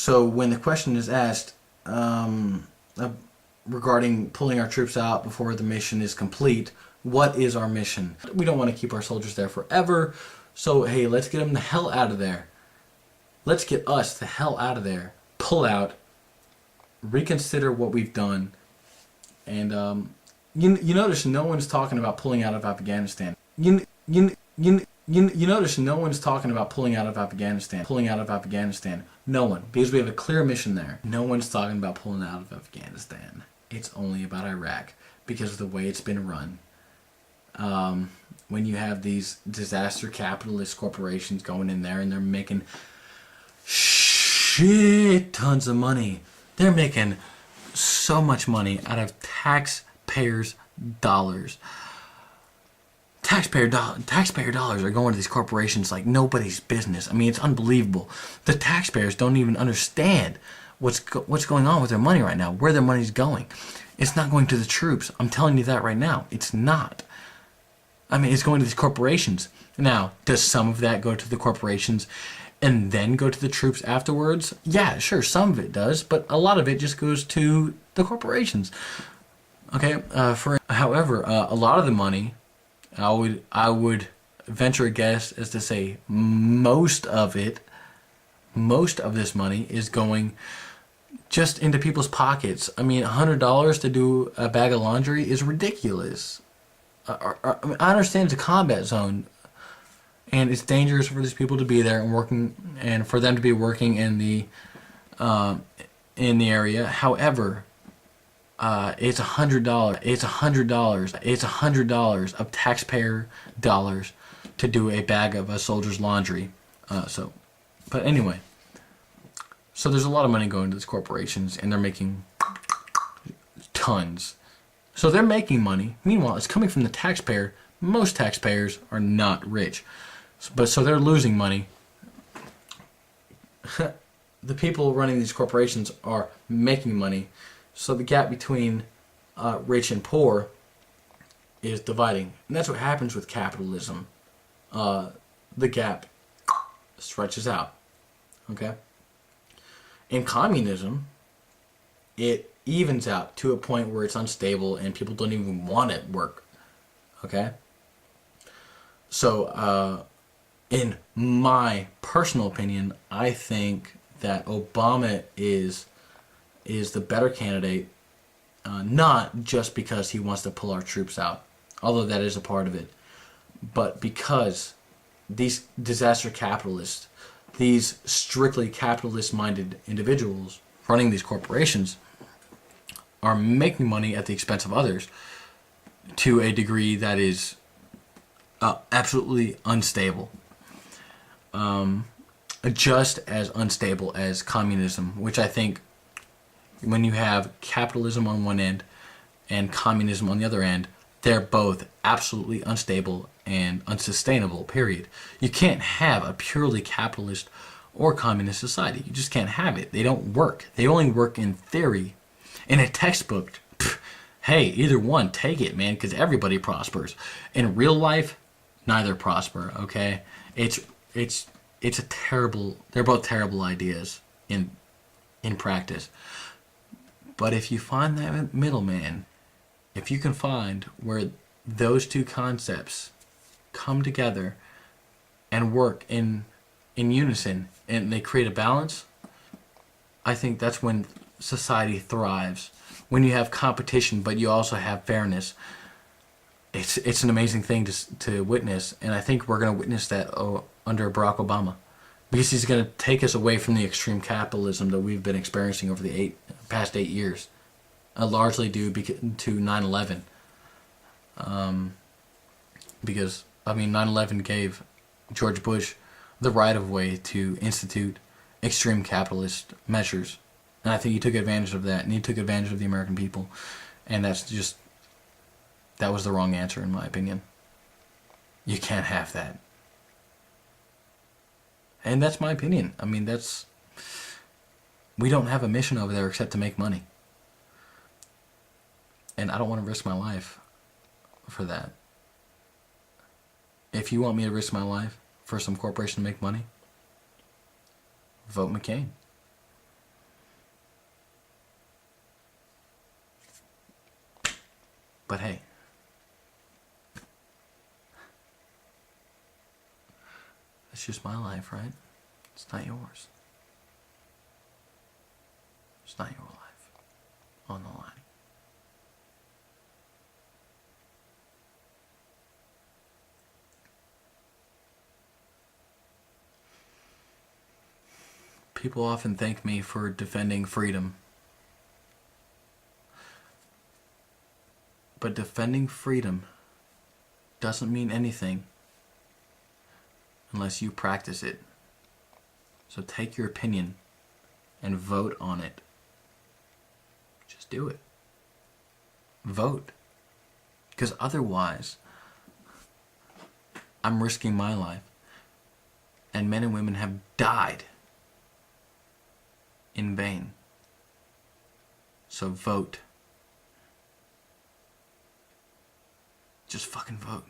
So when the question is asked regarding pulling our troops out before the mission is complete, what is our mission? We don't want to keep our soldiers there forever, so hey, let's get them the hell out of there. Let's get us the hell out of there. Pull out, reconsider what we've done, and you notice no one's talking about pulling out of Afghanistan. You notice no one's talking about pulling out of Afghanistan. Pulling out of Afghanistan. No one. Because we have a clear mission there. No one's talking about pulling out of Afghanistan. It's only about Iraq because of the way it's been run. When you have these disaster capitalist corporations going in there and they're making shit tons of money. They're making so much money out of taxpayers' dollars. Taxpayer dollars are going to these corporations like nobody's business. I mean, it's unbelievable. The taxpayers don't even understand what's going on with their money right now, where their money's going. It's not going to the troops. I'm telling you that right now. It's not. I mean, it's going to these corporations. Now, does some of that go to the corporations and then go to the troops afterwards? Yeah, sure, some of it does, but a lot of it just goes to the corporations. Okay, however, a lot of the money, I would venture a guess as to say most of this money is going just into people's pockets. I mean, $100 to do a bag of laundry is ridiculous. I understand it's a combat zone, and it's dangerous for these people to be there and working, and for them to be working in the area. However, it's $100. It's $100 of taxpayer dollars to do a bag of a soldier's laundry. But anyway, so there's a lot of money going to these corporations, and they're making tons. So they're making money. Meanwhile, it's coming from the taxpayer. Most taxpayers are not rich, so they're losing money. The people running these corporations are making money. So the gap between rich and poor is dividing. And that's what happens with capitalism. The gap stretches out. Okay? In communism, it evens out to a point where it's unstable and people don't even want to work. Okay? So, in my personal opinion, I think that Obama is the better candidate, not just because he wants to pull our troops out, although that is a part of it, but because these disaster capitalists, these strictly capitalist-minded individuals running these corporations are making money at the expense of others to a degree that is absolutely unstable. Just as unstable as communism, which I think when you have capitalism on one end and communism on the other end, they're both absolutely unstable and unsustainable, period. You can't have a purely capitalist or communist society. You just can't have it. They don't work. They only work in theory. In a textbook, hey, either one, take it, man, because everybody prospers. In real life, neither prosper, okay? It's a terrible, they're both terrible ideas in practice. But if you find that middleman, if you can find where those two concepts come together and work in unison and they create a balance, I think that's when society thrives. When you have competition but you also have fairness, it's an amazing thing to witness, and I think we're going to witness that under Barack Obama, because he's going to take us away from the extreme capitalism that we've been experiencing over the past 8 years, largely due to 9/11. Because, I mean, 9/11 gave George Bush the right of way to institute extreme capitalist measures. And I think he took advantage of that, and he took advantage of the American people. And that was the wrong answer, in my opinion. You can't have that. And that's my opinion. I mean, we don't have a mission over there except to make money. And I don't want to risk my life for that. If you want me to risk my life for some corporation to make money, vote McCain. But hey, it's just my life, right? It's not yours. It's not your life on the line. People often thank me for defending freedom. But defending freedom doesn't mean anything unless you practice it. So take your opinion and vote on it. Just do it. Vote. Because otherwise, I'm risking my life. And men and women have died in vain. So vote. Just fucking vote.